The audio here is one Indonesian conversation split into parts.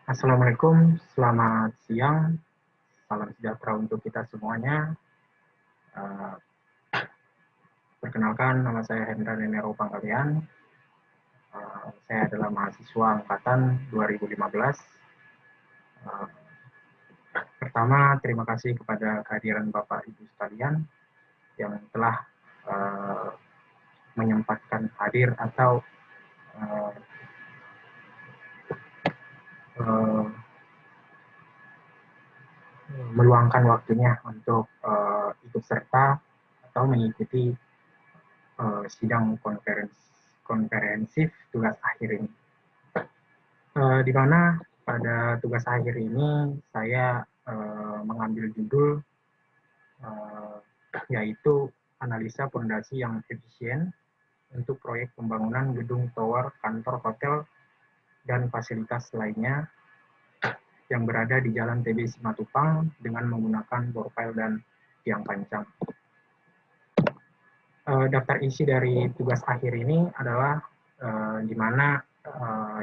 Assalamualaikum, selamat siang, salam sejahtera untuk kita semuanya. Uh, Perkenalkan, nama saya Hendra Nenero Pangkalian. Saya adalah mahasiswa angkatan 2015. Uh, Pertama, terima kasih kepada kehadiran Bapak Ibu sekalian yang telah menyempatkan hadir atau uh, uh, meluangkan waktunya untuk ikut serta atau mengikuti sidang konferensif tugas akhir ini. Di mana pada tugas akhir ini saya mengambil judul yaitu analisa fondasi yang efisien untuk proyek pembangunan gedung tower, kantor, hotel, dan fasilitas lainnya yang berada di Jalan TB Simatupang dengan menggunakan bor pile dan tiang pancang. Daftar isi dari tugas akhir ini adalah di mana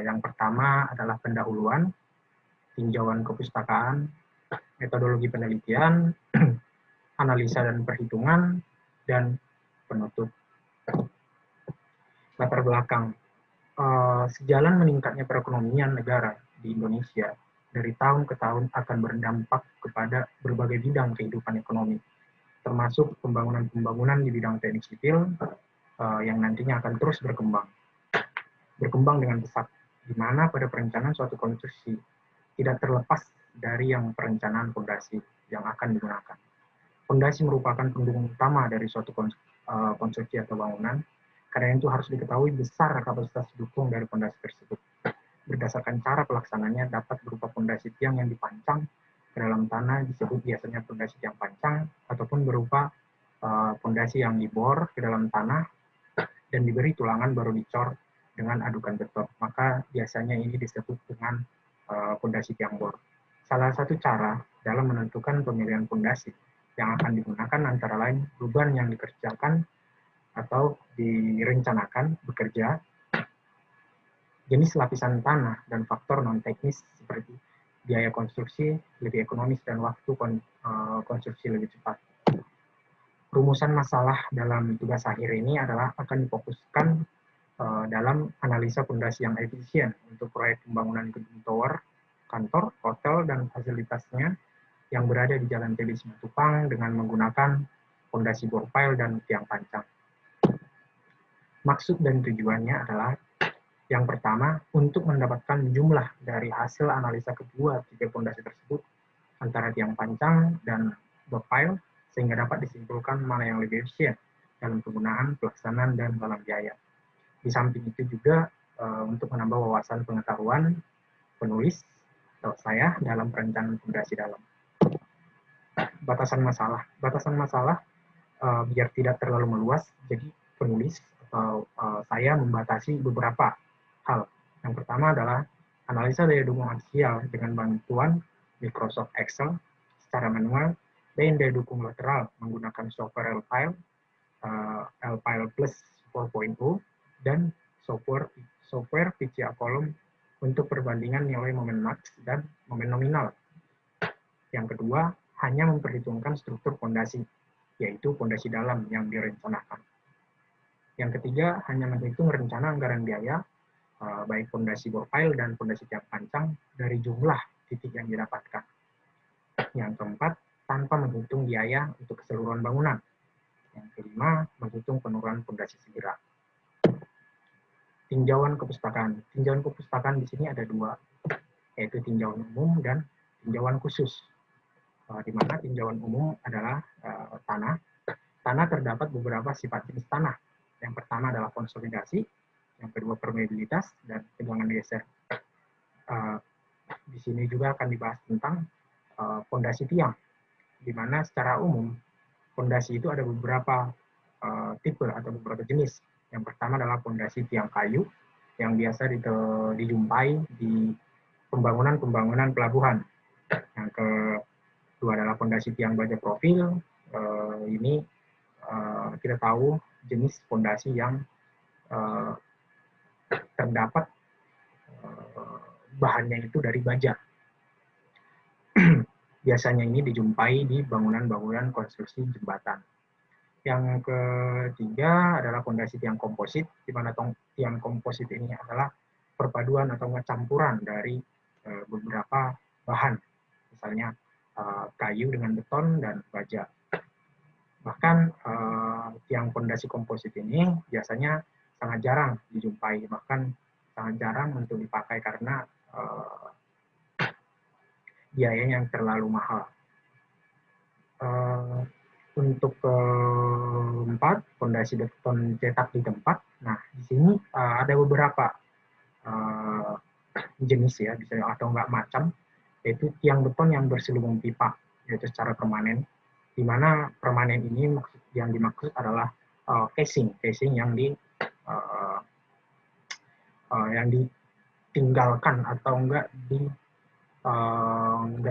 yang pertama adalah pendahuluan, tinjauan kepustakaan, metodologi penelitian, analisa dan perhitungan, dan penutup. Latar belakang, sejalan meningkatnya perekonomian negara di Indonesia dari tahun ke tahun akan berdampak kepada berbagai bidang kehidupan ekonomi, termasuk pembangunan-pembangunan di bidang teknik sipil yang nantinya akan terus berkembang dengan pesat, di mana pada perencanaan suatu konstruksi tidak terlepas dari yang perencanaan fondasi yang akan digunakan. Fondasi merupakan pendukung utama dari suatu konstruksi atau bangunan, karena itu harus diketahui besar kapasitas dukung dari fondasi tersebut. Berdasarkan cara pelaksananya dapat berupa fondasi tiang yang dipancang ke dalam tanah disebut biasanya fondasi tiang pancang, ataupun berupa fondasi yang dibor ke dalam tanah dan diberi tulangan baru dicor dengan adukan beton. Maka biasanya ini disebut dengan fondasi tiang bor. Salah satu cara dalam menentukan pemilihan fondasi yang akan digunakan antara lain beban yang dikerjakan atau direncanakan bekerja, jenis lapisan tanah, dan faktor non-teknis seperti biaya konstruksi lebih ekonomis dan waktu konstruksi lebih cepat. Rumusan masalah dalam tugas akhir ini adalah akan difokuskan dalam analisa fondasi yang efisien untuk proyek pembangunan gedung tower, kantor, hotel, dan fasilitasnya yang berada di Jalan TB Simatupang dengan menggunakan fondasi bor pile dan tiang pancang. Maksud dan tujuannya adalah yang pertama, untuk mendapatkan jumlah dari hasil analisa kedua tipe fondasi tersebut antara tiang pancang dan bor pile, sehingga dapat disimpulkan mana yang lebih efisien dalam penggunaan, pelaksanaan, dan dalam biaya. Di samping itu juga untuk menambah wawasan pengetahuan penulis atau saya dalam perencanaan fondasi dalam. Batasan masalah biar tidak terlalu meluas, jadi penulis atau saya membatasi beberapa hal. Yang pertama adalah analisa daya dukung aksial dengan bantuan Microsoft Excel secara manual, dan daya dukung lateral menggunakan software LPile Plus 4.0 dan software VCA Column untuk perbandingan nilai momen max dan momen nominal. Yang kedua, hanya memperhitungkan struktur fondasi, yaitu fondasi dalam yang direncanakan. Yang ketiga, hanya menghitung rencana anggaran biaya, baik fondasi bor pile dan fondasi tiang pancang dari jumlah titik yang didapatkan. Yang keempat, tanpa menghitung biaya untuk keseluruhan bangunan. Yang kelima, menghitung penurunan fondasi segera. Tinjauan kepustakaan. Tinjauan kepustakaan di sini ada dua, yaitu tinjauan umum dan tinjauan khusus. Di mana tinjauan umum adalah tanah. Tanah terdapat beberapa sifat jenis tanah. Yang pertama adalah konsolidasi, yang kedua permeabilitas, dan tegangan geser. Di sini juga akan dibahas tentang fondasi tiang, di mana secara umum fondasi itu ada beberapa tipe atau beberapa jenis. Yang pertama adalah fondasi tiang kayu yang biasa dijumpai di pembangunan pelabuhan. Yang kedua adalah fondasi tiang baja profil. Ini kita tahu jenis fondasi yang terdapat bahannya itu dari baja. Biasanya ini dijumpai di bangunan-bangunan konstruksi jembatan. Yang ketiga adalah fondasi tiang komposit, di mana tiang komposit ini adalah perpaduan atau campuran dari beberapa bahan, misalnya kayu dengan beton dan baja. Bahkan tiang fondasi komposit ini biasanya sangat jarang dijumpai, bahkan sangat jarang untuk dipakai karena biayanya yang terlalu mahal. Untuk keempat, fondasi beton cetak di tempat. Nah, di sini ada beberapa jenis ya, bisa atau enggak macam, yaitu tiang beton yang berselubung pipa, yaitu secara permanen, di mana permanen ini yang dimaksud adalah casing yang ditinggalkan atau enggak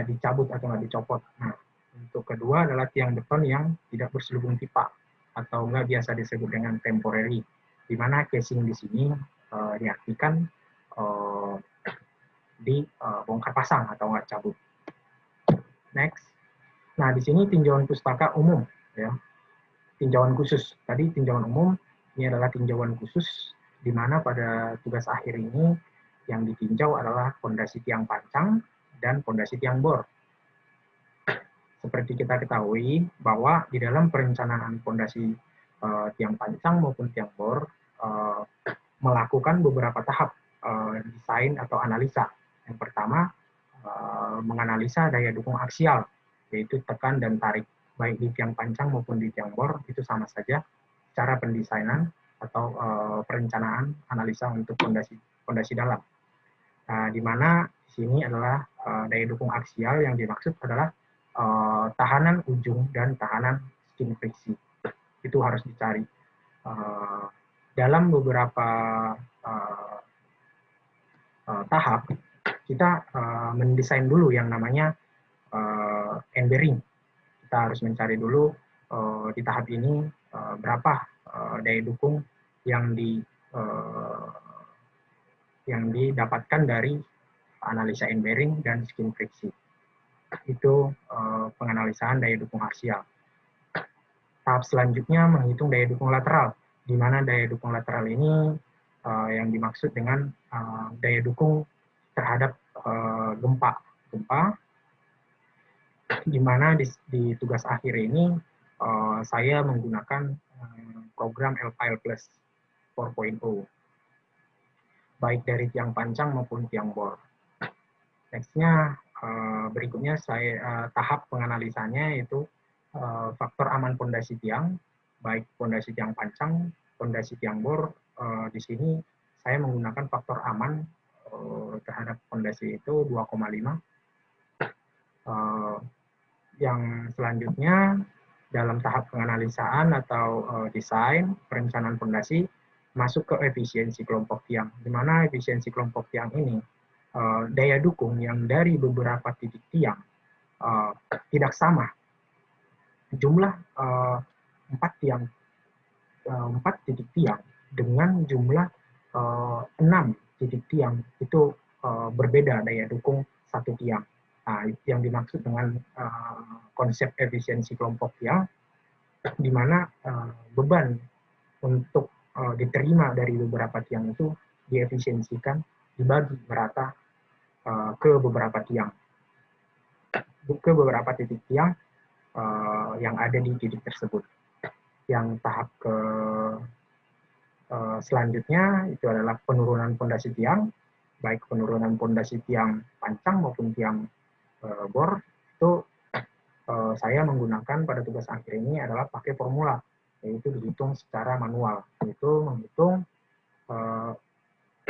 dicabut atau enggak dicopot. Nah, untuk kedua adalah tiang beton yang tidak berselubung pipa atau enggak biasa disebut dengan temporary, di mana casing di sini diartikan bongkar pasang atau enggak cabut. Next. Nah, di sini tinjauan pustaka umum ya. Tinjauan khusus. Tadi tinjauan umum, ini adalah tinjauan khusus di mana pada tugas akhir ini yang ditinjau adalah fondasi tiang pancang dan fondasi tiang bor. Seperti kita ketahui bahwa di dalam perencanaan fondasi tiang pancang maupun tiang bor melakukan beberapa tahap desain atau analisa. Yang pertama, menganalisa daya dukung aksial, yaitu tekan dan tarik, baik di tiang pancang maupun di tiang bor, itu sama saja cara pendesainan atau perencanaan analisa untuk fondasi dalam. Nah, di mana di sini adalah daya dukung aksial yang dimaksud adalah tahanan ujung dan tahanan skin friksi. Itu harus dicari. Dalam beberapa tahap, kita mendesain dulu yang namanya end bearing. Kita harus mencari dulu di tahap ini berapa daya dukung yang didapatkan dari analisa end bearing dan skin friksi. Itu penganalisaan daya dukung aksial. Tahap selanjutnya menghitung daya dukung lateral, di mana daya dukung lateral ini yang dimaksud dengan daya dukung terhadap gempa, di mana di tugas akhir ini saya menggunakan program LPIL Plus 4.0, baik dari tiang pancang maupun tiang bor. Nextnya, berikutnya tahap penganalisanya yaitu faktor aman pondasi tiang, baik pondasi tiang pancang, pondasi tiang bor. Di sini saya menggunakan faktor aman terhadap pondasi itu 2,5. Yang selanjutnya dalam tahap penganalisaan atau desain perencanaan pondasi masuk ke efisiensi kelompok tiang, di mana efisiensi kelompok tiang ini daya dukung yang dari beberapa titik tiang tidak sama. Jumlah 4 titik tiang dengan jumlah 6 titik tiang itu berbeda daya dukung satu tiang. Nah, yang dimaksud dengan konsep efisiensi kelompok tiang, di mana beban untuk diterima dari beberapa tiang itu diefisiensikan, dibagi merata ke beberapa tiang, ke beberapa titik tiang yang ada di titik tersebut. Yang tahap selanjutnya itu adalah penurunan pondasi tiang, baik penurunan pondasi tiang pancang maupun tiang bor. Itu saya menggunakan pada tugas akhir ini adalah pakai formula, yaitu dihitung secara manual, yaitu menghitung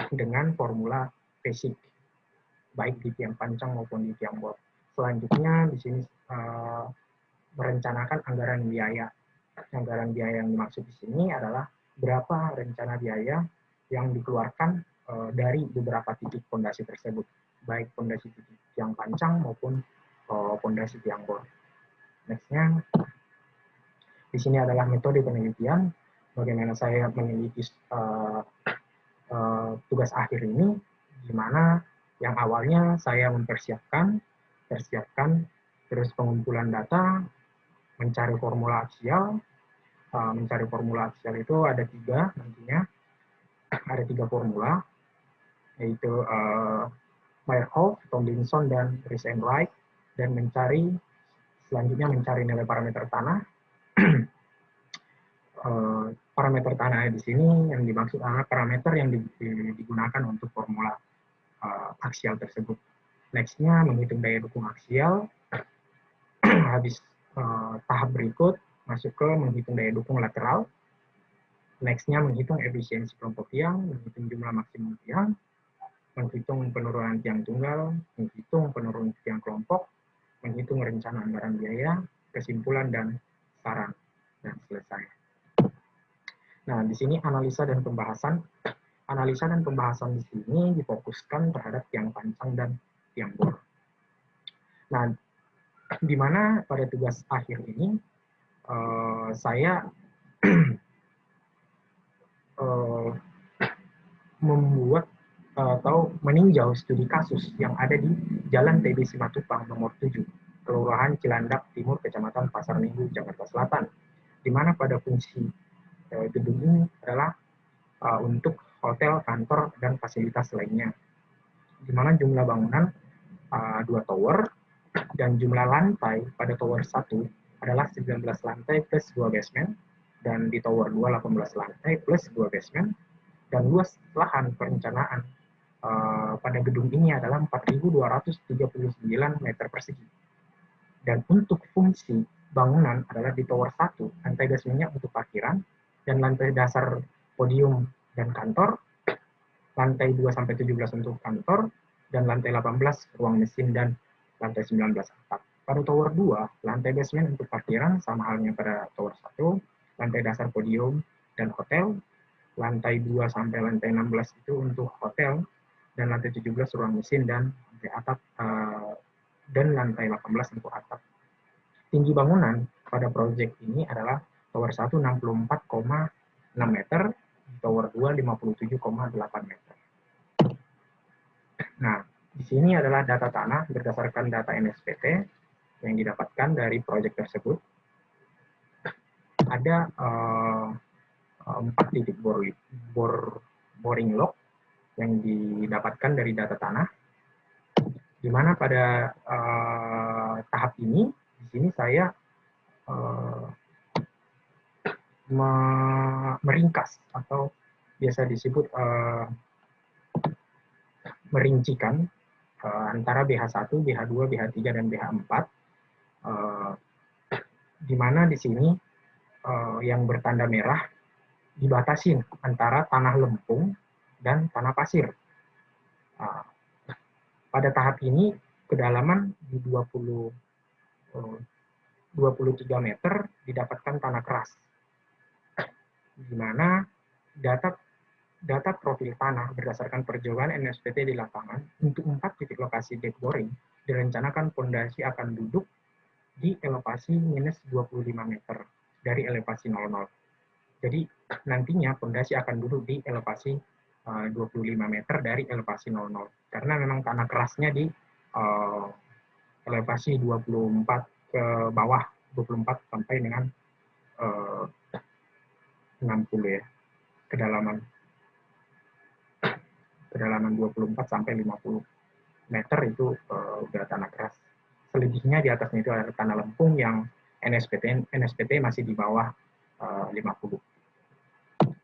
dengan formula basic, baik di tiang pancang maupun di tiang bor. Selanjutnya di sini merencanakan anggaran biaya. Anggaran biaya yang dimaksud di sini adalah berapa rencana biaya yang dikeluarkan dari beberapa titik fondasi tersebut, baik fondasi titik tiang pancang maupun fondasi tiang bor. Nextnya, di sini adalah metode penelitian, bagaimana saya meneliti tugas akhir ini, di mana Yang awalnya saya mempersiapkan, terus pengumpulan data, mencari formula aksial. Mencari formula aksial itu ada 3 nantinya, ada 3 formula, yaitu Meyerhof, Tomlinson, dan Rice-and-Wright, dan selanjutnya mencari nilai parameter tanah. Parameter tanah di sini yang dimaksud adalah parameter yang digunakan untuk formula aksial tersebut. Next-nya menghitung daya dukung aksial. Habis tahap berikut masuk ke menghitung daya dukung lateral. Next-nya menghitung efisiensi kelompok tiang, menghitung jumlah maksimum tiang, menghitung penurunan tiang tunggal, menghitung penurunan tiang kelompok, menghitung rencana anggaran biaya, kesimpulan, dan saran, dan selesai. Nah, di sini analisa dan pembahasan. Analisa dan pembahasan di sini difokuskan terhadap tiang pancang dan tiang bor. Nah, di mana pada tugas akhir ini saya membuat atau meninjau studi kasus yang ada di Jalan TB Simatupang nomor 7, Kelurahan Cilandak Timur, Kecamatan Pasar Minggu, Jakarta Selatan, di mana pada fungsi gedung ini adalah untuk hotel, kantor, dan fasilitas lainnya. Di mana jumlah bangunan 2 tower dan jumlah lantai pada tower 1 adalah 19 lantai plus 2 basement, dan di tower 2 18 lantai plus 2 basement, dan luas lahan perencanaan pada gedung ini adalah 4.239 meter persegi. Dan untuk fungsi bangunan adalah di tower 1, lantai basementnya untuk parkiran, dan lantai dasar podium dan kantor, lantai 2-17 untuk kantor, dan lantai 18 ruang mesin, dan lantai 19 atap. Pada tower 2, lantai basement untuk parkiran, sama halnya pada tower 1, lantai dasar podium dan hotel, lantai 2 sampai lantai 16 itu untuk hotel, dan lantai 17 ruang mesin, dan lantai atap dan lantai 18 untuk atap. Tinggi bangunan pada proyek ini adalah tower 1 64,6 meter, tower 2 57,8 meter. Nah, di sini adalah data tanah berdasarkan data NSPT yang didapatkan dari proyek tersebut. Ada 4 titik boring log yang didapatkan dari data tanah, di mana pada tahap ini, di sini saya meringkas atau biasa disebut merincikan antara BH1, BH2, BH3, dan BH4, di mana di sini yang bertanda merah dibatasin antara tanah lempung dan tanah pasir. Pada tahap ini kedalaman di 23 meter didapatkan tanah keras, di mana data profil tanah berdasarkan perjalanan NSPT di lapangan untuk 4 titik lokasi deep boring direncanakan pondasi akan duduk di elevasi minus 25 meter dari elevasi 00. Jadi nantinya pondasi akan duduk di elevasi 25 meter dari elevasi 00. Karena memang tanah kerasnya di elevasi 24 ke bawah, 24 sampai dengan 60 ya, kedalaman 24 sampai 50 meter itu udah tanah keras. Selebihnya di atasnya itu ada tanah lempung yang NSPT masih di bawah 50.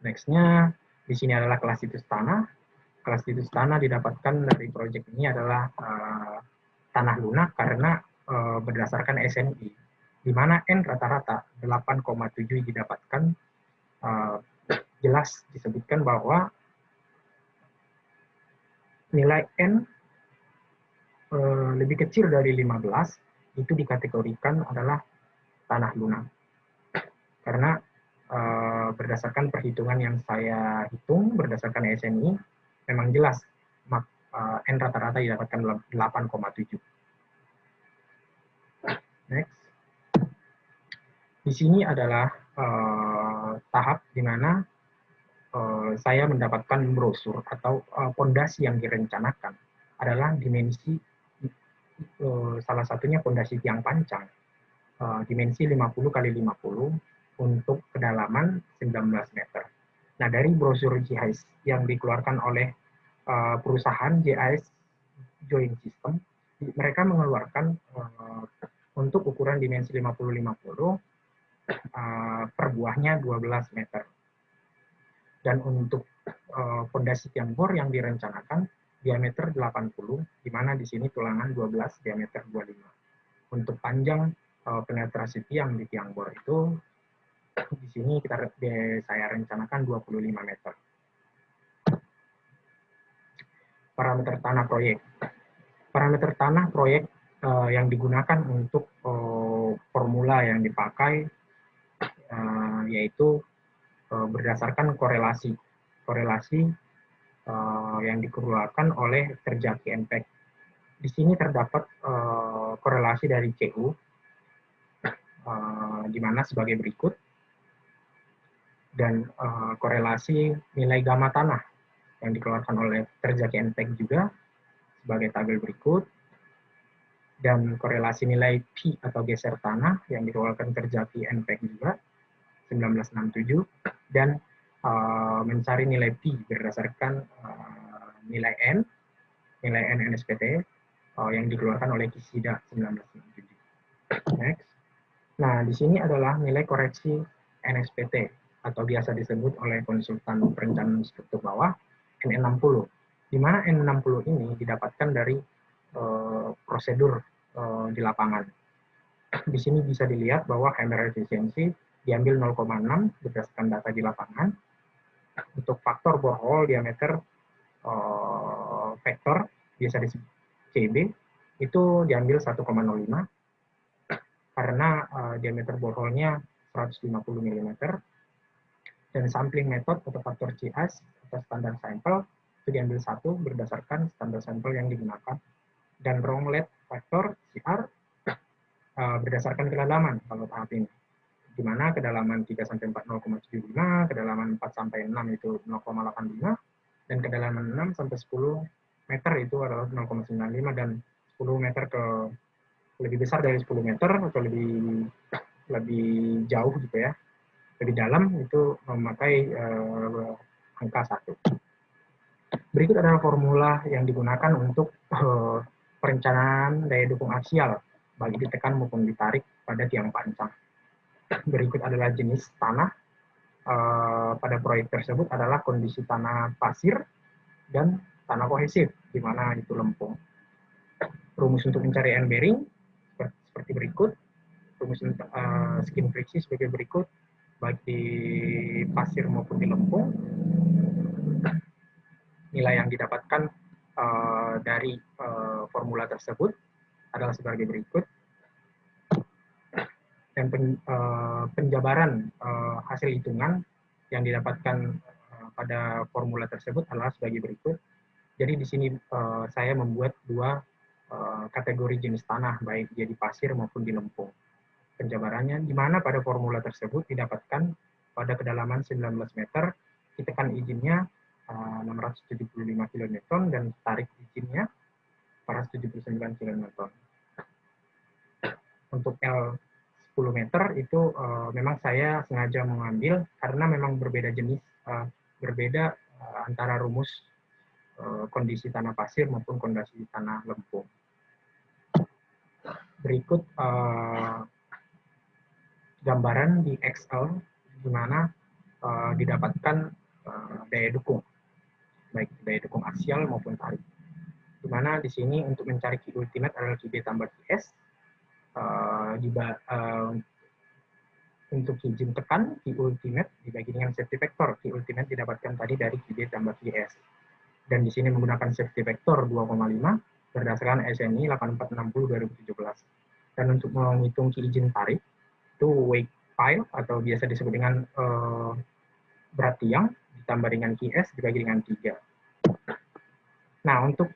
Next-nya di sini adalah kelas situs tanah. Kelas situs tanah didapatkan dari proyek ini adalah tanah lunak karena berdasarkan SNI, di mana N rata-rata 8,7 didapatkan. Jelas disebutkan bahwa nilai N lebih kecil dari 15 itu dikategorikan adalah tanah lunak. Karena berdasarkan perhitungan yang saya hitung, berdasarkan SNI, memang jelas N rata-rata didapatkan 8,7. Next. Di sini adalah tahap di mana saya mendapatkan brosur atau pondasi yang direncanakan. adalah dimensi salah satunya fondasi tiang pancang, dimensi 50 kali 50 untuk kedalaman 19 meter. Nah, dari brosur GIS yang dikeluarkan oleh perusahaan GIS Joint System, mereka mengeluarkan untuk ukuran dimensi 50-50 per buahnya 12 meter. Dan untuk fondasi tiang bor yang direncanakan diameter 80, di mana di sini tulangan 12, diameter 25. Untuk panjang penetrasi tiang di tiang bor itu di sini saya rencanakan 25 meter. Parameter tanah proyek. Parameter tanah proyek yang digunakan untuk formula yang dipakai yaitu berdasarkan korelasi yang dikeluarkan oleh Terjaki NPEC. Di sini terdapat korelasi dari CU, di mana sebagai berikut, dan korelasi nilai gamma tanah yang dikeluarkan oleh Terjaki NPEC juga sebagai tabel berikut, dan korelasi nilai P atau geser tanah yang dikeluarkan Terjaki NPEC juga 1967, dan mencari nilai P berdasarkan nilai N NSPT yang dikeluarkan oleh Kishida 1967. Next. Nah, di sini adalah nilai koreksi NSPT atau biasa disebut oleh konsultan perencanaan struktur bawah N60, di mana N60 ini didapatkan dari prosedur di lapangan. Di sini bisa dilihat bahwa hammer efisiensi diambil 0,6 berdasarkan data di lapangan. Untuk faktor borehole diameter vektor biasa disebut CB itu diambil 1,05 karena diameter borehole-nya 150 mm, dan sampling method atau faktor CS atau standar sampel itu diambil 1 berdasarkan standar sampel yang digunakan, dan wrong lead factor CR berdasarkan kedalaman kalau tahap ini, di mana kedalaman 3-4 0,75, kedalaman 4-6 itu 0,85, dan kedalaman 6-10 meter itu adalah 0,95, dan 10 meter ke lebih besar dari 10 meter atau lebih jauh gitu ya, lebih dalam itu memakai angka 1. Berikut adalah formula yang digunakan untuk perencanaan daya dukung aksial baik ditekan maupun ditarik pada tiang pancang. Berikut adalah jenis tanah pada proyek tersebut adalah kondisi tanah pasir dan tanah kohesif, di mana itu lempung. Rumus untuk mencari end bearing seperti berikut. Rumus skin friksi sebagai berikut, baik di pasir maupun di lempung. Nilai yang didapatkan dari formula tersebut adalah sebagai berikut. Dan penjabaran hasil hitungan yang didapatkan pada formula tersebut adalah sebagai berikut. Jadi di sini saya membuat dua kategori jenis tanah, baik dia di pasir maupun di lempung. Penjabarannya, di mana pada formula tersebut didapatkan pada kedalaman 19 meter, ditekan izinnya 675 kN dan tarik izinnya 479 kN. Untuk L 10 meter itu memang saya sengaja mengambil karena memang berbeda jenis, berbeda antara rumus kondisi tanah pasir maupun kondisi tanah lempung. Berikut gambaran di Excel di mana didapatkan daya dukung, baik daya dukung aksial maupun tarik. Di mana di sini untuk mencari Q ultimate adalah QB tambah QS. Untuk izin tekan Q ultimate dibagi dengan safety vector. Q ultimate didapatkan tadi dari QB tambah QS. Dan di sini menggunakan safety vector 2,5 berdasarkan SNI 8460/2017. Dan untuk menghitung izin tarik itu weight pile atau biasa disebut dengan berat tiang ditambah dengan QS dibagi dengan 3. Nah, untuk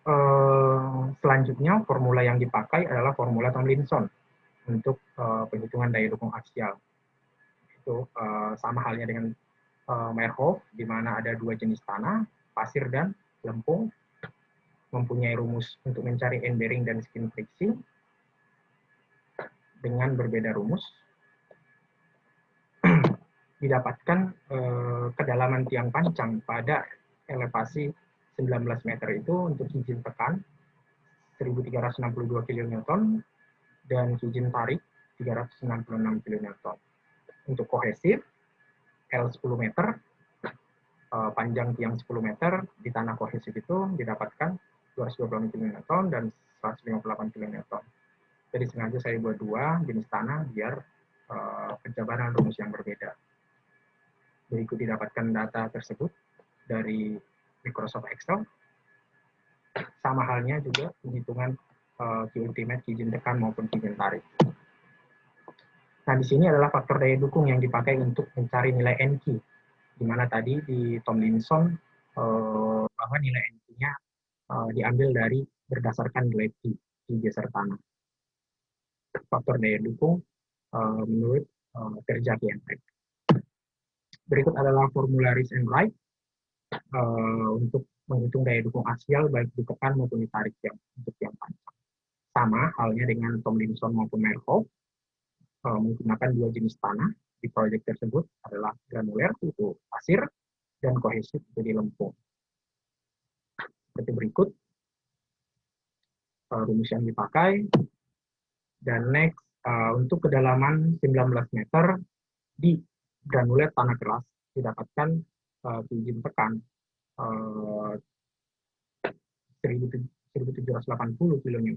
selanjutnya formula yang dipakai adalah formula Tomlinson untuk penghitungan daya dukung aksial. Itu sama halnya dengan Meyerhof, di mana ada dua jenis tanah, pasir dan lempung. mempunyai rumus untuk mencari end bearing dan skin friksi dengan berbeda rumus. Didapatkan kedalaman tiang pancang pada elevasi 19 meter itu untuk izin tekan 1362 kN dan izin tarik 366 kN. Untuk kohesif L 10 meter, panjang tiang 10 meter di tanah kohesif itu didapatkan 226 kN dan 158 kN. Jadi sengaja saya buat dua jenis tanah biar penjabaran rumus yang berbeda. Berikut didapatkan data tersebut dari Microsoft Excel. Sama halnya juga penghitungan Q-ultimate, izin tekan maupun izin tarik. Nah, di sini adalah faktor daya dukung yang dipakai untuk mencari nilai NQ, di mana tadi di Tomlinson bahwa nilai NQ-nya diambil dari berdasarkan nilai P, geser tanah. Faktor daya dukung menurut kerja Kientek. Berikut adalah formula Rees and Wright untuk menghitung daya dukung aksial baik ditekan maupun ditarik untuk tiang pancang. Sama halnya dengan Tomlinson maupun Meyerhof, menggunakan dua jenis tanah di proyek tersebut adalah granuler itu pasir dan kohesif itu di lempung. Seperti berikut rumus yang dipakai. Dan next untuk kedalaman 19 meter di granuler tanah keras didapatkan izin tekan 1780 kN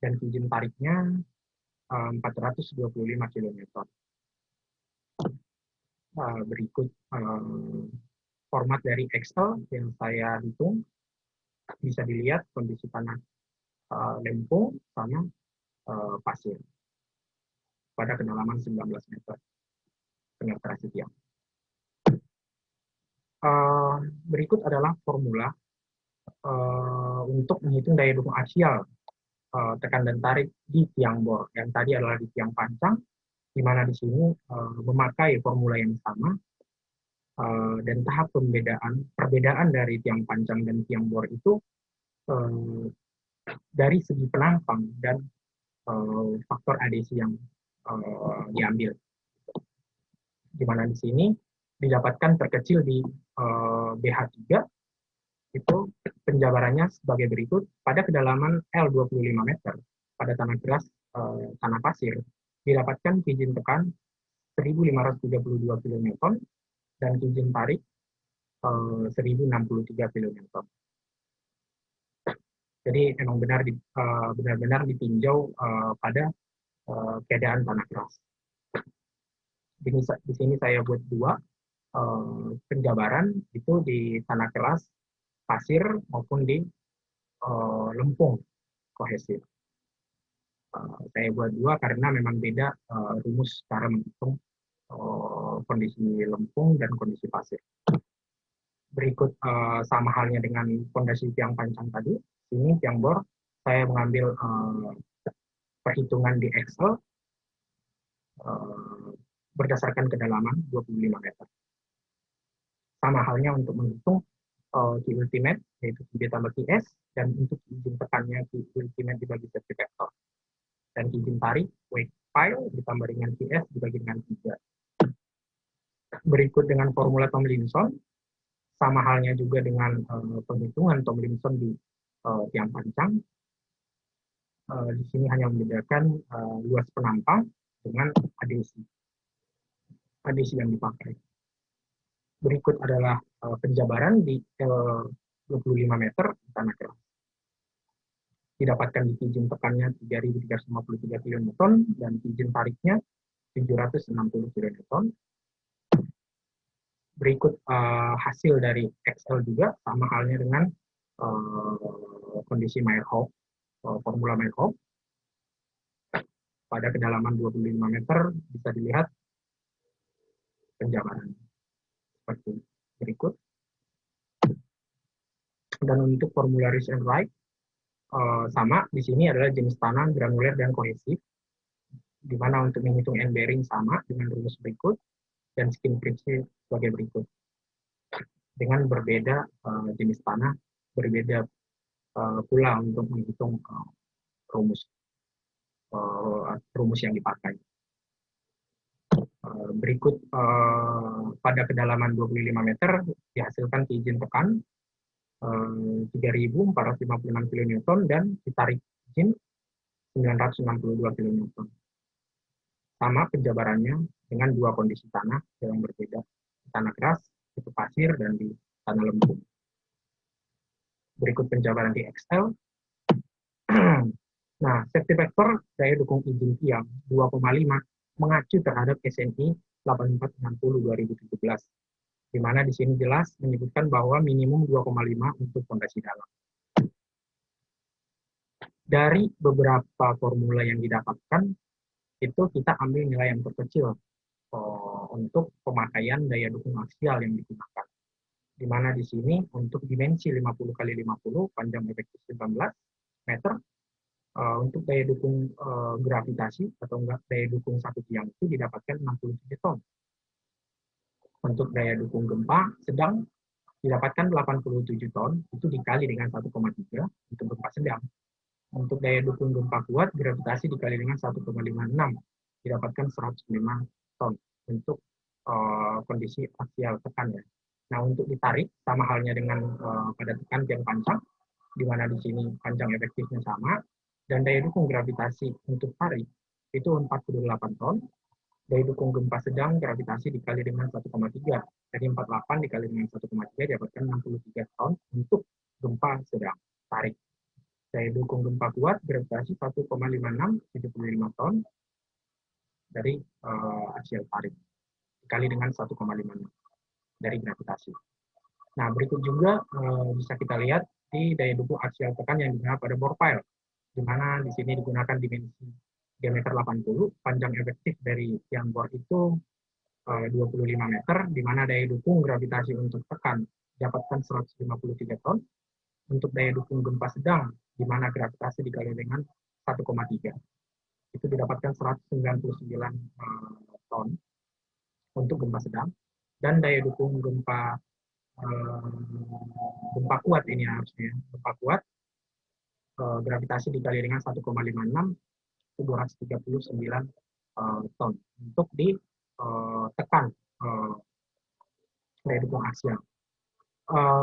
dan izin tariknya 425 kN. Berikut format dari Excel yang saya hitung. Bisa dilihat kondisi tanah lempung sama pasir pada kedalaman 19 meter penetrasi tiang. Berikut adalah formula untuk menghitung daya dukung aksial tekan dan tarik di tiang bor. Yang tadi adalah di tiang pancang, di mana di sini memakai formula yang sama dan tahap perbedaan dari tiang pancang dan tiang bor itu dari segi penampang dan faktor adhesi yang diambil. Di mana di sini didapatkan terkecil di BH3 itu penjabarannya sebagai berikut. Pada kedalaman L25 meter pada tanah keras tanah pasir didapatkan izin tekan 1532 kN dan izin tarik 1063 kN. Jadi memang benar-benar ditinjau pada keadaan tanah keras. Di sini saya buat dua penjabaran itu di tanah keras pasir maupun di lempung kohesif. Saya buat dua karena memang beda rumus cara menghitung kondisi lempung dan kondisi pasir. Berikut sama halnya dengan fondasi tiang pancang tadi. Ini tiang bor saya mengambil perhitungan di Excel berdasarkan kedalaman 25 meter. Sama halnya untuk menghitung Q-ultimate, yaitu Q tambah QS, dan untuk izin tekannya Q-ultimate dibagi safety factor. Dan izin tarik, weight file ditambah dengan QS dibagi dengan 3. Berikut dengan formula Tomlinson, sama halnya juga dengan penghitungan Tomlinson di tiang pancang. Di sini hanya membedakan luas penampang dengan adhesi yang dipakai. Berikut adalah penjabaran di 25 meter di tanah keras. Didapatkan di izin tekannya 3.353 kN dan izin tariknya 760 kN. Berikut hasil dari Excel juga sama halnya dengan kondisi Meyerhof, formula Meyerhof. Pada kedalaman 25 meter bisa dilihat penjabaran seperti berikut. Dan untuk formula Rees and Wright sama, di sini adalah jenis tanah granuler dan kohesif, di mana untuk menghitung end bearing sama dengan rumus berikut dan skin friksi sebagai berikut. Dengan berbeda jenis tanah, berbeda pula untuk menghitung rumus rumus yang dipakai. Berikut pada kedalaman 25 meter dihasilkan izin tekan 3.456 kN dan ditarik izin 962 kN. Sama penjabarannya dengan dua kondisi tanah yang berbeda, tanah keras, itu pasir, dan di tanah lembut. Berikut penjabaran di Excel. Nah, safety factor daya dukung izin tiang 2,5 mengacu terhadap SNI 8460/2017, di mana di sini jelas menyebutkan bahwa minimum 2,5 untuk fondasi dalam. Dari beberapa formula yang didapatkan, itu kita ambil nilai yang terkecil untuk pemakaian daya dukung aksial yang digunakan. Di mana di sini untuk dimensi 50 kali 50, panjang efektif 19 meter, untuk daya dukung gravitasi atau enggak daya dukung satu tiang itu didapatkan 67 ton. Untuk daya dukung gempa sedang didapatkan 87 ton, itu dikali dengan 1,3 untuk gempa sedang. Untuk daya dukung gempa kuat, gravitasi dikali dengan 1,56, didapatkan 105 ton untuk kondisi aksial tekan ya. Nah, untuk ditarik sama halnya dengan pada tekan tiang panjang, di mana di sini panjang efektifnya sama, dan daya dukung gravitasi untuk tarik itu 48 ton, daya dukung gempa sedang gravitasi dikali dengan 1,3, jadi 48 dikali dengan 1,3 dapatkan 63 ton untuk gempa sedang tarik. Daya dukung gempa kuat gravitasi 1,56, 75 ton dari aksial tarik dikali dengan 1,56 dari gravitasi. Nah, berikut juga bisa kita lihat di daya dukung aksial tekan yang digunakan pada bore pile, di mana di sini digunakan dimensi diameter 80, panjang efektif dari tiang bor itu 25 meter, di mana daya dukung gravitasi untuk tekan dapatkan 153 ton, untuk daya dukung gempa sedang, di mana gravitasi dikali dengan 1,3, itu didapatkan 199 ton untuk gempa sedang, dan daya dukung gempa kuat ini harusnya, gempa kuat gravitasi dikali dengan 1,56 itu 239 ton untuk ditekan daya dukung aksial.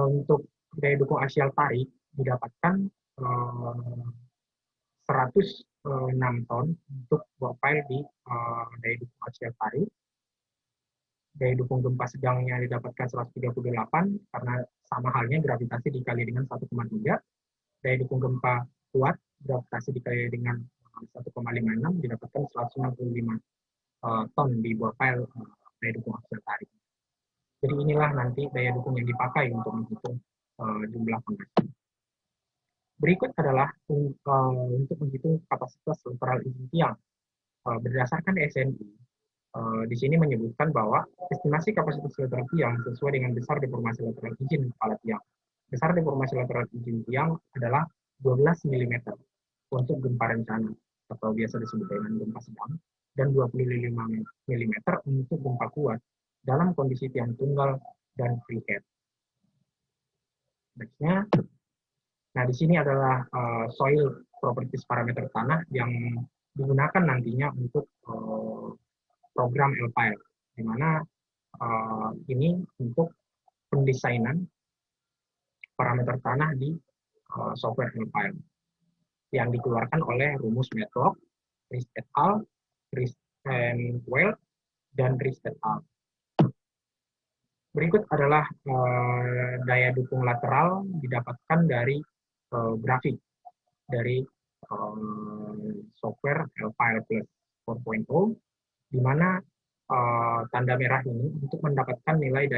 Untuk daya dukung aksial tarik didapatkan 106 ton untuk bore di daya dukung aksial tarik. Daya dukung gempa sedangnya didapatkan 138 karena sama halnya gravitasi dikali dengan 1,3. Daya dukung gempa kuat gravitasi dikali dengan 1,56 didapatkan 165 ton di bore pile daya dukung aksial tarik. Jadi inilah nanti daya dukung yang dipakai untuk menghitung jumlah fondasi. Berikut adalah untuk menghitung kapasitas lateral izin tiang. Berdasarkan SNI, di sini menyebutkan bahwa estimasi kapasitas lateral tiang sesuai dengan besar deformasi lateral izin kepala tiang. Besar deformasi lateral izin tiang adalah 12 mm untuk gempa rencana atau biasa disebut dengan gempa sedang, dan 25 mm untuk gempa kuat dalam kondisi tiang tunggal dan free head. Nextnya, nah di sini adalah soil properties parameter tanah yang digunakan nantinya untuk program LPIL, di mana ini untuk pendesainan parameter tanah di software LPIL yang dikeluarkan oleh rumus Matlock, Riis et al., Riis and Well, dan Riis et al. Berikut adalah daya dukung lateral didapatkan dari grafik dari software LPIL Plus 4.0, di mana tanda merah ini untuk mendapatkan nilai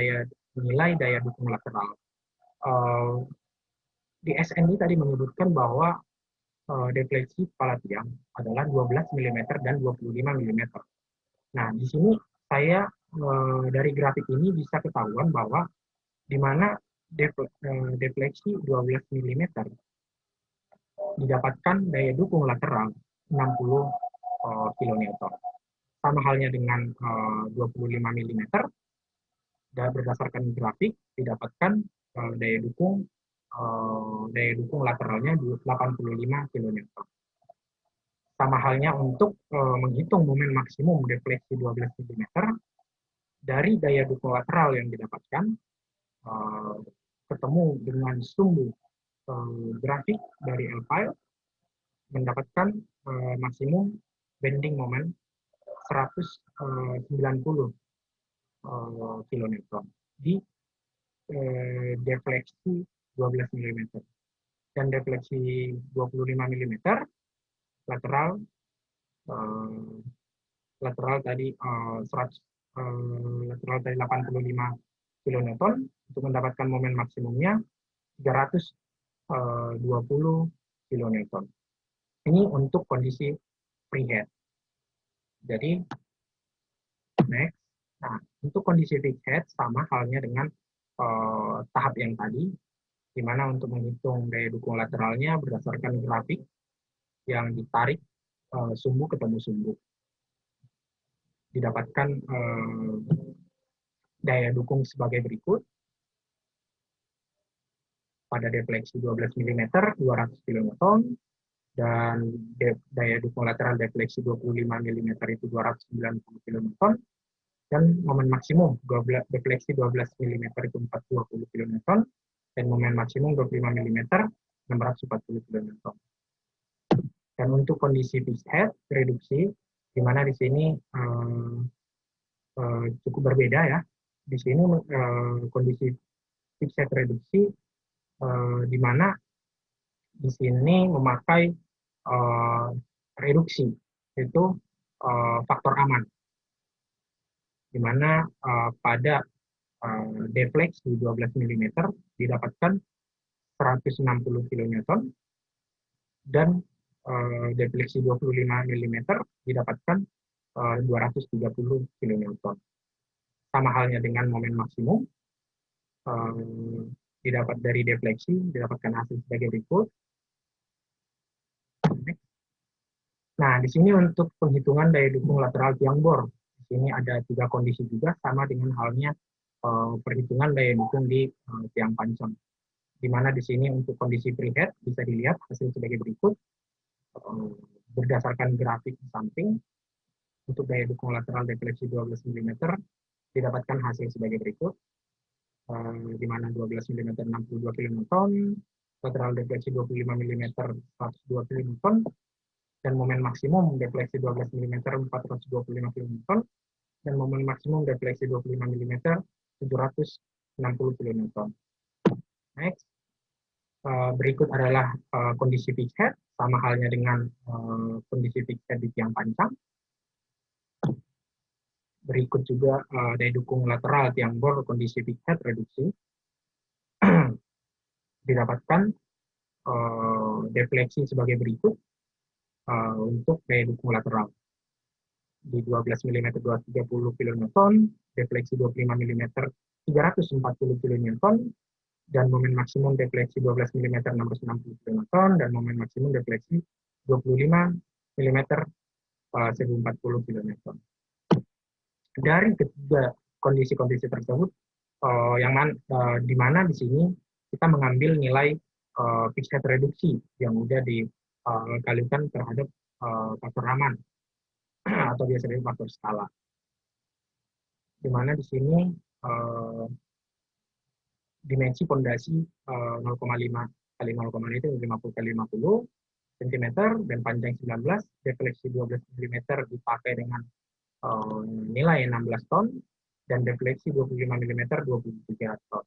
daya dukung lateral. Di SNI tadi menyebutkan bahwa defleksi kepala tiang adalah 12 mm dan 25 mm. Nah, di sini saya dari grafik ini bisa ketahuan bahwa di mana defleksi 12 mm didapatkan daya dukung lateral 60 kN. Sama halnya dengan 25 mm, dan berdasarkan grafik didapatkan daya dukung daya dukung lateralnya 85 kN. Sama halnya untuk menghitung momen maksimum defleksi 12 mm dari daya dukung lateral yang didapatkan, ketemu dengan sumbu grafik dari L-file, mendapatkan maksimum bending moment 190 kN di defleksi 12 mm. Dan defleksi 25 mm lateral lateral tadi 85 kN untuk mendapatkan momen maksimumnya 320 kN. Ini untuk kondisi prehead. Jadi next. Nah, untuk kondisi fixed head sama halnya dengan tahap yang tadi, di mana untuk menghitung daya dukung lateralnya berdasarkan grafik yang ditarik sumbu ketemu sumbu. Didapatkan daya dukung sebagai berikut. Pada defleksi 12 mm 200 kN, dan daya dukung lateral defleksi 25 mm itu 290 kN, dan momen maksimum defleksi 12 mm itu 420 kN, dan momen maksimum 25 mm 640 kN. Dan untuk kondisi fixed head reduksi, di mana di sini cukup berbeda ya. Di sini kondisi fixed head reduksi di mana di sini memakai reduksi, yaitu faktor aman, di mana pada defleksi 12 mm didapatkan 160 kN, dan defleksi 25 mm didapatkan 230 kN. Sama halnya dengan momen maksimum, didapat dari defleksi, didapatkan hasil sebagai berikut. Nah, di sini untuk penghitungan daya dukung lateral tiang bor, di sini ada 3 kondisi juga, sama dengan halnya perhitungan daya dukung di tiang pancang. Di mana di sini untuk kondisi prehead bisa dilihat hasil sebagai berikut, berdasarkan grafik di samping. Untuk daya dukung lateral defleksi 12 mm didapatkan hasil sebagai berikut, di mana 12 mm 62 kN, lateral defleksi 25 mm 102 kN, dan momen maksimum defleksi 12 mm 425 kN, dan momen maksimum defleksi 25 mm 760 kN. Next. Berikut adalah kondisi fixed head, sama halnya dengan kondisi fixed head di tiang pancang. Berikut juga daya dukung lateral tiang bor kondisi fixed head reduksi. Didapatkan defleksi sebagai berikut untuk daya dukung lateral. Di 12 mm 230 kN, defleksi 25 mm 340 kN, dan momen maksimum defleksi 12 mm 660 kN, dan momen maksimum defleksi 25 mm 1040 kN. Dari ketiga kondisi-kondisi tersebut, di mana di sini kita mengambil nilai fixed head reduksi yang udah dikalikan terhadap faktor aman atau biasa disebut faktor skala. Di mana di sini dimensi pondasi 0,5 kali 0,5 itu 50 kali 50 cm, dan panjang 19, defleksi 12 mm dipakai dengan nilai 16 ton, dan defleksi 25 mm 23 ton.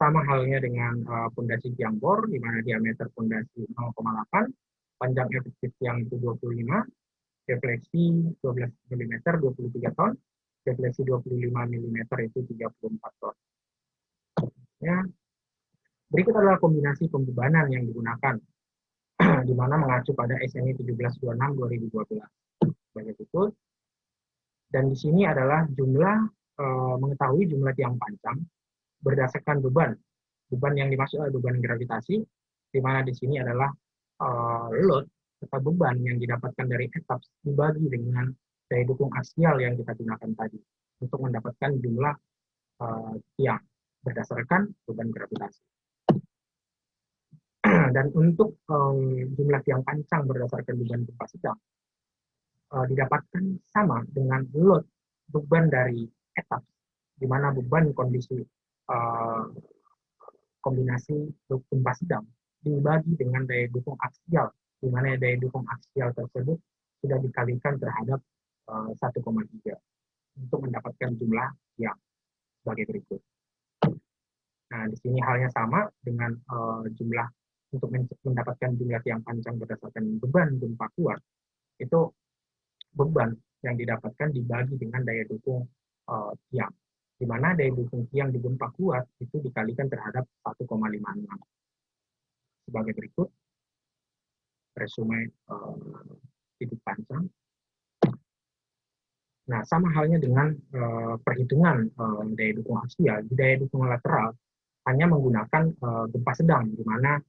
Sama halnya dengan pondasi tiang bor, di mana diameter pondasi 0,8, panjang efektif tiang itu 25, defleksi 12 mm 23 ton, defleksi 25 mm itu 34 ton. Ya. Berikut adalah kombinasi pembebanan yang digunakan, di mana mengacu pada SNI 1726/2012 sebagai berikut. Dan di sini adalah mengetahui jumlah tiang pancang berdasarkan beban yang dimaksud adalah beban gravitasi, di mana di sini adalah load atau beban yang didapatkan dari etap dibagi dengan daya dukung aksial yang kita gunakan tadi untuk mendapatkan jumlah tiang berdasarkan beban gravitasi. dan untuk jumlah tiang pancang berdasarkan beban gempa sedang didapatkan sama dengan load beban dari etap, di mana beban kondisi kombinasi gempa sedang dibagi dengan daya dukung aksial, di mana daya dukung aksial tersebut sudah dikalikan terhadap 1,3 untuk mendapatkan jumlah yang sebagai berikut. Nah, di sini halnya sama dengan jumlah untuk mendapatkan jumlah tiang pancang berdasarkan beban gempa kuat, itu beban yang didapatkan dibagi dengan daya dukung tiang, di mana daya dukung tiang di gempa kuat itu dikalikan terhadap 1,56. Sebagai berikut, resume titik pancang. Nah, sama halnya dengan perhitungan daya dukung aksial, di daya dukung lateral hanya menggunakan gempa sedang, di mana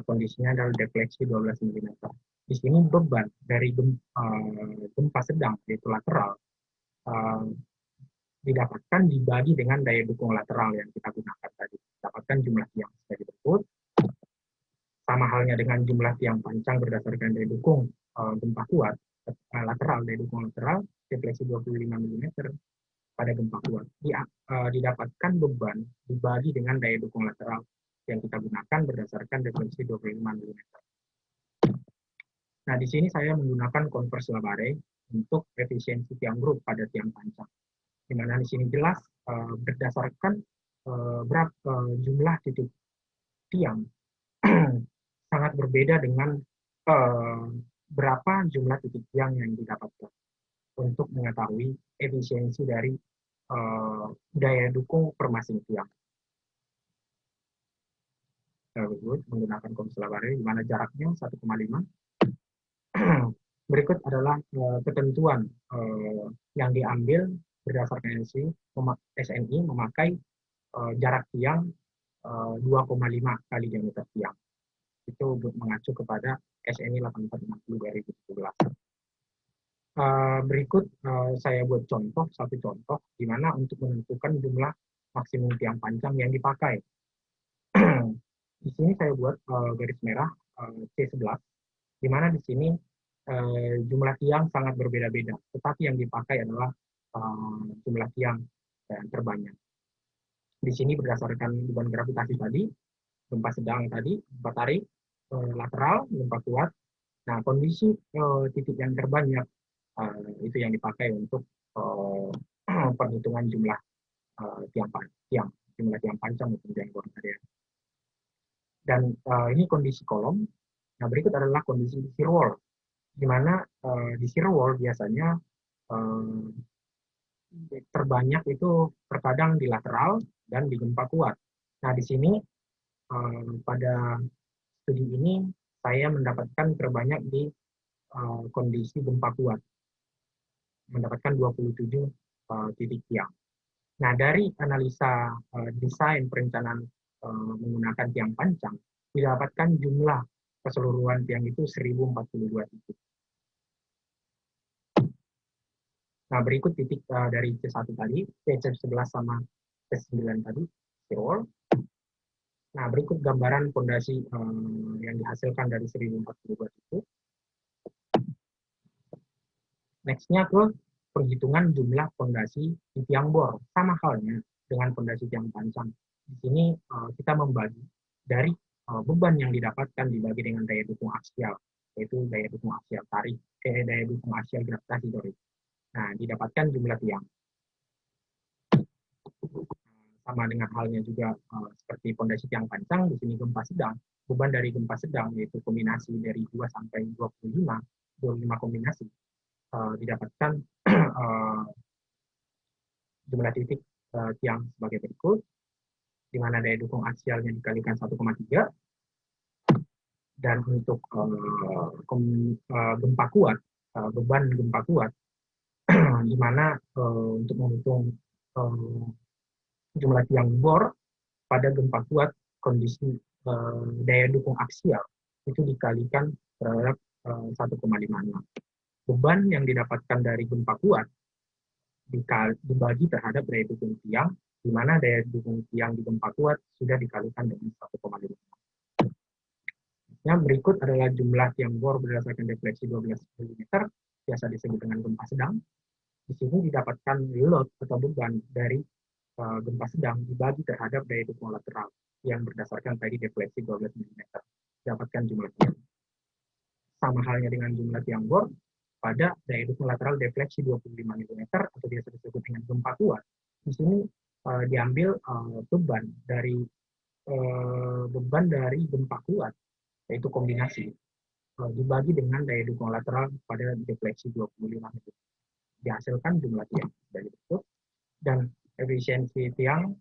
kondisinya adalah defleksi 12 mm. Di sini beban dari gempa sedang, yaitu lateral, didapatkan dibagi dengan daya dukung lateral yang kita gunakan tadi. Dapatkan jumlah tiang sebagai berikut. Sama halnya dengan jumlah tiang pancang berdasarkan daya dukung gempa kuat, lateral, daya dukung lateral, defleksi 25 mm pada gempa kuat. Didapatkan beban dibagi dengan daya dukung lateral yang kita gunakan berdasarkan defleksi 25 mm. Nah, di sini saya menggunakan konvers Labare untuk efisiensi tiang grup pada tiang pancang. Di mana di sini jelas berdasarkan berapa jumlah titik tiang sangat berbeda dengan berapa jumlah titik tiang yang didapatkan untuk mengetahui efisiensi dari daya dukung per masing tiang. Menggunakan konvers Labare di mana jaraknya 1,5. Berikut adalah ketentuan yang diambil berdasarkan SNI memakai jarak tiang 2,5 kali diameter tiang. Itu mengacu kepada SNI 8460/2017. Berikut saya buat satu contoh di mana untuk menentukan jumlah maksimum tiang pancang yang dipakai. Di sini saya buat garis merah C11, di mana di sini jumlah tiang sangat berbeda-beda, tetapi yang dipakai adalah jumlah tiang terbanyak. Di sini berdasarkan beban gravitasi tadi, gempa sedang tadi, gempa tarik, lateral, gempa kuat. Nah, kondisi titik yang terbanyak itu yang dipakai untuk perhitungan jumlah jumlah tiang pancang maupun tiang bor area. Dan ini kondisi kolom. Nah, berikut adalah kondisi shear wall, di mana di shear wall biasanya terbanyak itu terkadang di lateral dan di gempa kuat. Nah, di sini pada studi ini saya mendapatkan terbanyak di kondisi gempa kuat, mendapatkan 27 titik tiang. Nah, dari analisa desain perencanaan menggunakan tiang pancang, didapatkan jumlah keseluruhan tiang itu 1042 titik. Nah, berikut titik dari C1 tadi, C11 sama C9 tadi, shear wall. Nah, berikut gambaran fondasi yang dihasilkan dari 1042 titik. Next-nya ke perhitungan jumlah fondasi di tiang bor. Sama halnya dengan fondasi tiang pancang. Di sini kita membagi dari beban yang didapatkan dibagi dengan daya dukung aksial, yaitu daya dukung aksial tarik, daya dukung aksial gravitasi, sorry. Nah, didapatkan jumlah tiang. Sama dengan halnya juga seperti fondasi tiang pancang, di sini gempa sedang. Beban dari gempa sedang, yaitu kombinasi dari 2 sampai 25 kombinasi, didapatkan jumlah titik tiang sebagai berikut, di mana daya dukung aksialnya dikalikan 1,3, dan untuk gempa kuat, beban gempa kuat, di mana untuk menghitung jumlah tiang bor pada gempa kuat, kondisi daya dukung aksial itu dikalikan terhadap 1,56. Beban yang didapatkan dari gempa kuat dibagi terhadap daya dukung tiang, di mana daya dukung tiang di gempa kuat sudah dikalikan dengan 1,56. Yang berikut adalah jumlah tiang bor berdasarkan defleksi 12 mm, biasa disebut dengan gempa sedang. Di sini didapatkan load atau beban dari gempa sedang dibagi terhadap daya dukung lateral yang berdasarkan tadi defleksi 12 mm. Dapatkan jumlah tiang. Sama halnya dengan jumlah tiang bor pada daya dukung lateral defleksi 25 mm atau biasa disebut dengan gempa kuat. Di sini diambil beban dari gempa kuat, yaitu kombinasi dibagi dengan daya dukung lateral pada defleksi 25 mm. Dihasilkan jumlah tiang dari itu, dan efisiensi tiang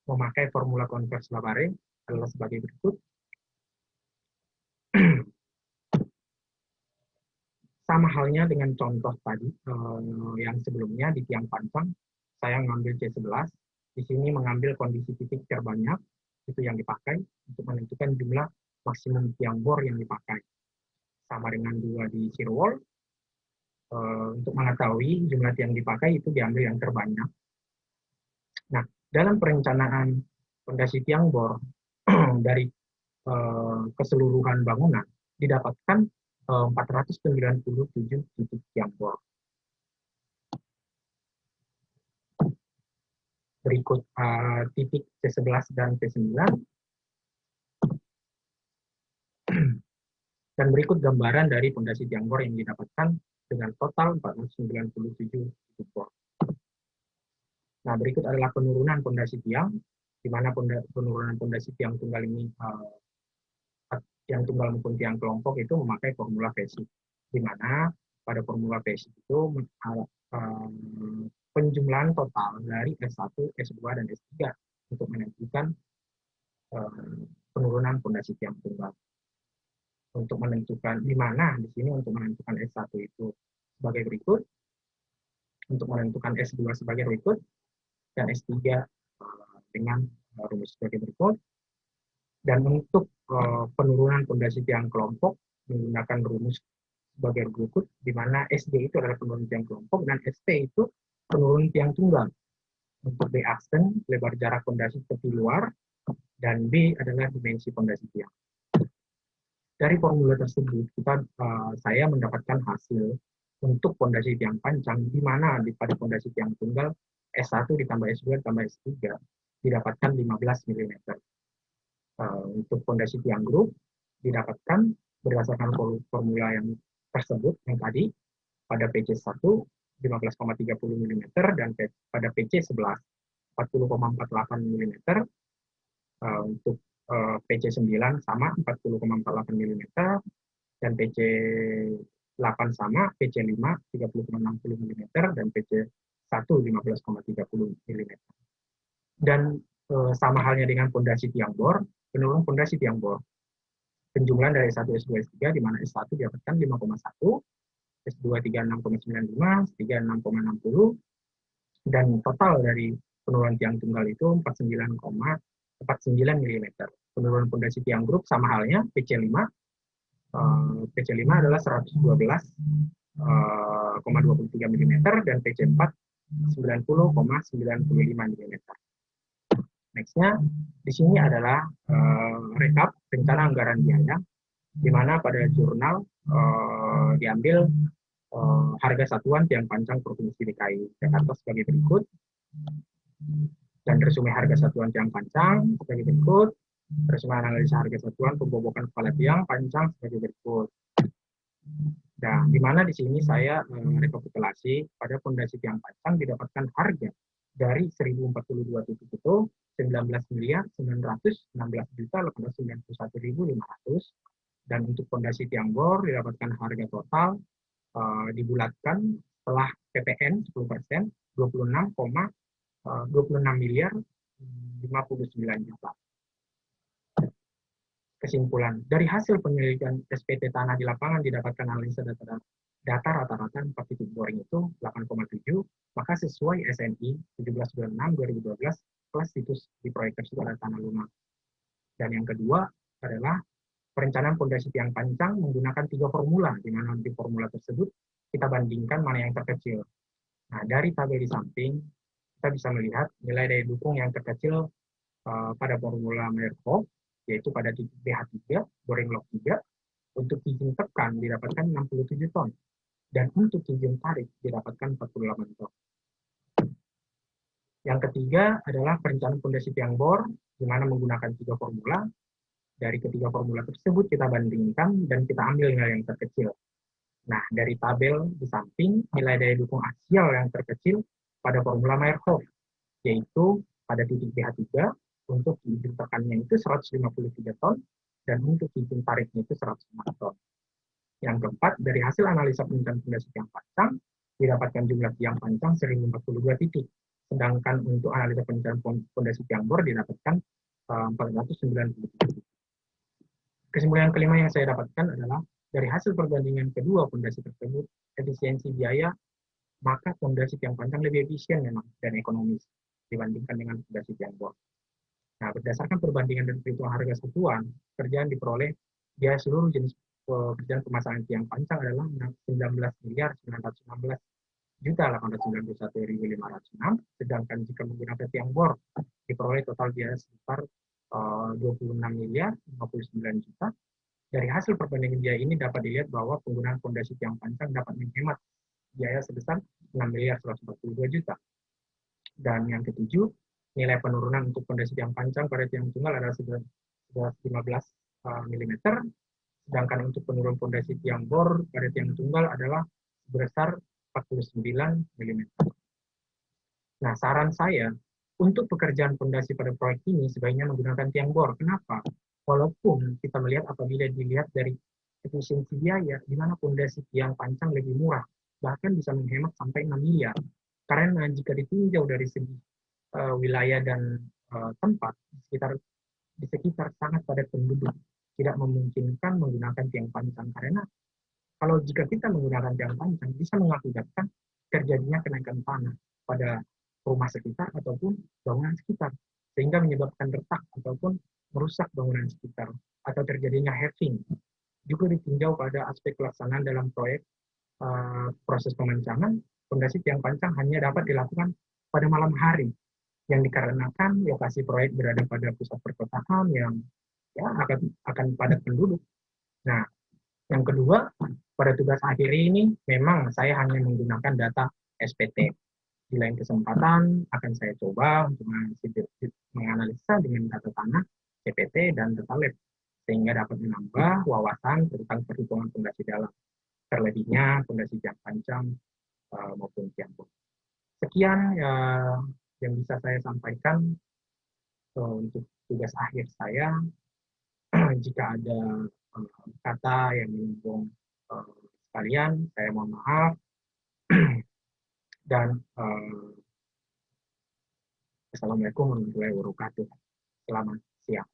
memakai formula konvers Labarre adalah sebagai berikut. Sama halnya dengan contoh tadi yang sebelumnya di tiang pancang, saya mengambil C11, di sini mengambil kondisi titik terbanyak, itu yang dipakai untuk menentukan jumlah maksimum tiang bor yang dipakai. Sama dengan 2 di shear wall, untuk mengetahui jumlah tiang dipakai itu diambil yang terbanyak. Nah, dalam perencanaan fondasi tiang bor dari keseluruhan bangunan didapatkan 497 titik tiang bor. Berikut titik C11 dan C9. Dan berikut gambaran dari fondasi tiang bor yang didapatkan dengan total 497 titik bor. Nah, berikut adalah penurunan fondasi tiang, di mana penurunan fondasi tiang tunggal ini yang tunggal maupun tiang kelompok itu memakai formula Pesik, di mana pada formula Pesik itu penjumlahan total dari S1, S2, dan S3 untuk menentukan penurunan fondasi tiang tunggal. Untuk menentukan di mana di sini untuk menentukan S1 itu sebagai berikut, untuk menentukan S2 sebagai berikut, dan S3 dengan rumus sebagai berikut. Dan untuk penurunan fondasi tiang kelompok menggunakan rumus sebagai berikut, di mana SD itu adalah penurunan tiang kelompok dan ST itu penurunan tiang tunggal. Untuk B aksen, lebar jarak fondasi tepi luar, dan B adalah dimensi fondasi tiang. Dari formula tersebut, saya mendapatkan hasil untuk fondasi tiang pancang, di mana pada fondasi tiang tunggal S1 ditambah S2 ditambah S3 didapatkan 15 mm. Untuk fondasi tiang grup didapatkan berdasarkan formula yang tersebut yang tadi pada PC1 15,30 mm dan pada PC11 40,48 mm. Untuk PC9 sama 40,48 mm dan PC8 sama PC5 30,60 mm dan PC1 15,30 mm. Dan sama halnya dengan fondasi tiang bor, penurunan fondasi tiang bor. Penjumlahan dari S1, S2, S3, di mana S1 didapatkan 5,1, S2 36,95, S3 6,60, dan total dari penurunan tiang tunggal itu 49,49 mm. Penurunan fondasi tiang grup sama halnya PC5. PC5 adalah 112,23 mm dan PC4 90,95 mm. Nextnya, di sini adalah rekap rencana anggaran biaya, di mana pada jurnal diambil harga satuan tiang pancang Provinsi DKI Jakarta sebagai berikut, dan resume harga satuan tiang pancang sebagai berikut, resume analisa harga satuan pembobokan kepala tiang pancang sebagai berikut. Nah, di mana di sini saya rekapitulasi pada fondasi tiang pancang didapatkan harga dari 1042 titik itu 19.916.891.500, dan untuk fondasi tiang bor didapatkan harga total dibulatkan setelah PPN 10% 26 miliar 59 juta. Kesimpulan, dari hasil penyelidikan SPT tanah di lapangan didapatkan analisa data rata-rata 4 titik boring itu 8,7, maka sesuai SNI 1796-2012 plus situs di proyek tersebut adalah tanah lunak. Dan yang kedua adalah perencanaan fondasi tiang pancang menggunakan 3 formula, di mana di formula tersebut kita bandingkan mana yang terkecil. Nah, dari tabel di samping kita bisa melihat nilai daya dukung yang terkecil pada formula Meyerhof, yaitu pada titik BH3, boring log 3, Untuk izin tekan didapatkan 67 ton, dan untuk izin tarik didapatkan 48 ton. Yang ketiga adalah perencanaan fondasi tiang bor, di mana menggunakan 3 formula. Dari ketiga formula tersebut kita bandingkan dan kita ambil nilai yang terkecil. Nah, dari tabel di samping, nilai daya dukung aksial yang terkecil pada formula Meyerhof, yaitu pada titik pH3, untuk izin tekannya itu 153 ton, dan untuk izin tariknya itu 105 ton. Yang keempat, dari hasil analisa perencanaan fondasi tiang pancang, didapatkan jumlah tiang pancang 1042 titik. Sedangkan untuk analisa perencanaan fondasi tiang bor didapatkan 490 titik. Kesimpulan kelima yang saya dapatkan adalah dari hasil perbandingan kedua fondasi tersebut, efisiensi biaya, maka fondasi tiang pancang lebih efisien memang dan ekonomis dibandingkan dengan fondasi tiang bor. Nah, berdasarkan perbandingan dan perhitungan harga satuan, kerjaan diperoleh biaya seluruh jenis pekerjaan pemasangan tiang pancang adalah 19.919.891.506, sedangkan jika menggunakan tiang bor diperoleh total biaya sekitar 26.059 juta. Dari hasil perbandingan biaya ini dapat dilihat bahwa penggunaan fondasi tiang pancang dapat menghemat biaya sebesar 6.142 juta. Dan yang ketujuh, nilai penurunan untuk fondasi tiang pancang pada tiang tunggal adalah 15 mm, sedangkan untuk penurunan fondasi tiang bor pada tiang tunggal adalah sebesar 49 mm. Nah, saran saya, untuk pekerjaan fondasi pada proyek ini sebaiknya menggunakan tiang bor. Kenapa? Walaupun kita melihat apabila dilihat dari efisiensi biaya, di mana fondasi tiang pancang lebih murah, bahkan bisa menghemat sampai 6 miliar. Karena jika ditinjau dari segi wilayah dan tempat di sekitar sangat padat penduduk, tidak memungkinkan menggunakan tiang pancang, karena kalau jika kita menggunakan tiang pancang bisa mengakibatkan terjadinya kenaikan tanah pada rumah sekitar ataupun bangunan sekitar, sehingga menyebabkan retak ataupun merusak bangunan sekitar atau terjadinya halving. Juga ditinjau pada aspek pelaksanaan dalam proyek proses pemancangan, fondasi tiang pancang hanya dapat dilakukan pada malam hari, yang dikarenakan lokasi proyek berada pada pusat perkotaan yang ya akan padat penduduk. Nah, yang kedua, pada tugas akhir ini memang saya hanya menggunakan data SPT. Di lain kesempatan akan saya coba untuk menganalisa dengan data tanah, CPT, dan data lab, sehingga dapat menambah wawasan tentang perhitungan fondasi dalam, terlebihnya fondasi tiang pancang maupun tiang bor. Sekian yang bisa saya sampaikan untuk tugas akhir saya. Jika ada kata yang menyinggung sekalian, saya mohon maaf. Dan Assalamualaikum warahmatullahi wabarakatuh. Selamat siang.